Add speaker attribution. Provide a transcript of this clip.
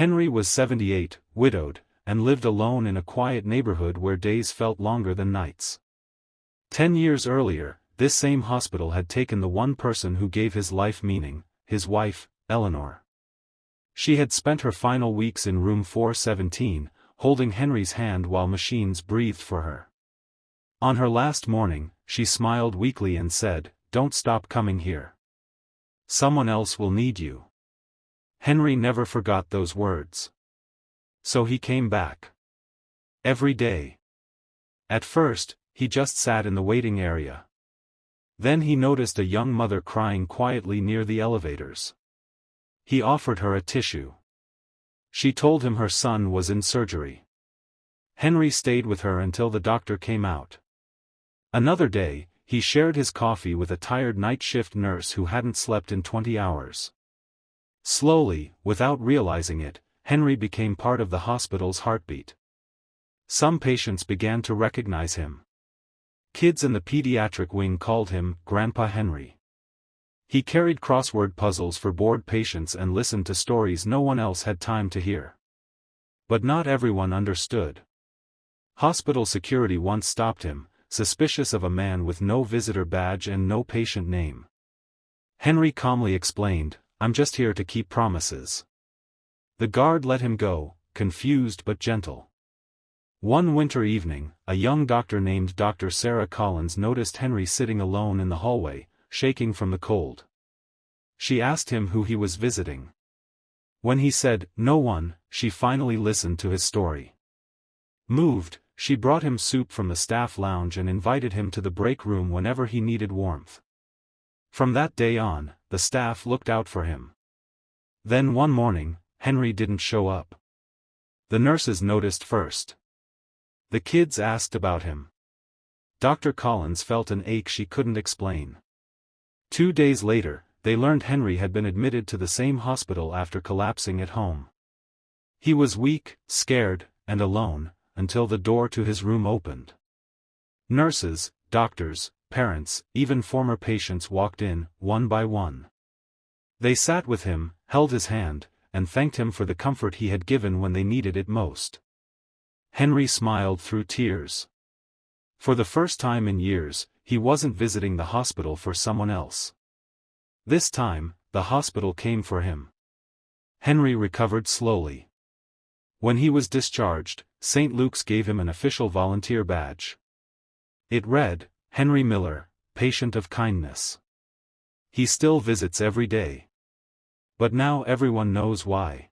Speaker 1: Henry was 78, widowed, and lived alone in a quiet neighborhood where days felt longer than nights. 10 years earlier, this same hospital had taken the one person who gave his life meaning, his wife, Eleanor. She had spent her final weeks in room 417, holding Henry's hand while machines breathed for her. On her last morning, she smiled weakly and said, "Don't stop coming here. Someone else will need you." Henry never forgot those words. So he came back. Every day. At first, he just sat in the waiting area. Then he noticed a young mother crying quietly near the elevators. He offered her a tissue. She told him her son was in surgery. Henry stayed with her until the doctor came out. Another day, he shared his coffee with a tired night shift nurse who hadn't slept in 20 hours. Slowly, without realizing it, Henry became part of the hospital's heartbeat. Some patients began to recognize him. Kids in the pediatric wing called him Grandpa Henry. He carried crossword puzzles for bored patients and listened to stories no one else had time to hear. But not everyone understood. Hospital security once stopped him, suspicious of a man with no visitor badge and no patient name. Henry calmly explained, "I'm just here to keep promises." The guard let him go, confused but gentle. One winter evening, a young doctor named Dr. Sarah Collins noticed Henry sitting alone in the hallway, shaking from the cold. She asked him who he was visiting. When he said, "No one," she finally listened to his story. Moved, she brought him soup from the staff lounge and invited him to the break room whenever he needed warmth. From that day on, the staff looked out for him. Then one morning, Henry didn't show up. The nurses noticed first. The kids asked about him. Dr. Collins felt an ache she couldn't explain. 2 days later, they learned Henry had been admitted to the same hospital after collapsing at home. He was weak, scared, and alone, until the door to his room opened. Nurses, doctors, parents, even former patients walked in, one by one. They sat with him, held his hand, and thanked him for the comfort he had given when they needed it most. Henry smiled through tears. For the first time in years, he wasn't visiting the hospital for someone else. This time, the hospital came for him. Henry recovered slowly. When he was discharged, St. Luke's gave him an official volunteer badge. It read, "Henry Miller, Patient of Kindness." He still visits every day. But now everyone knows why.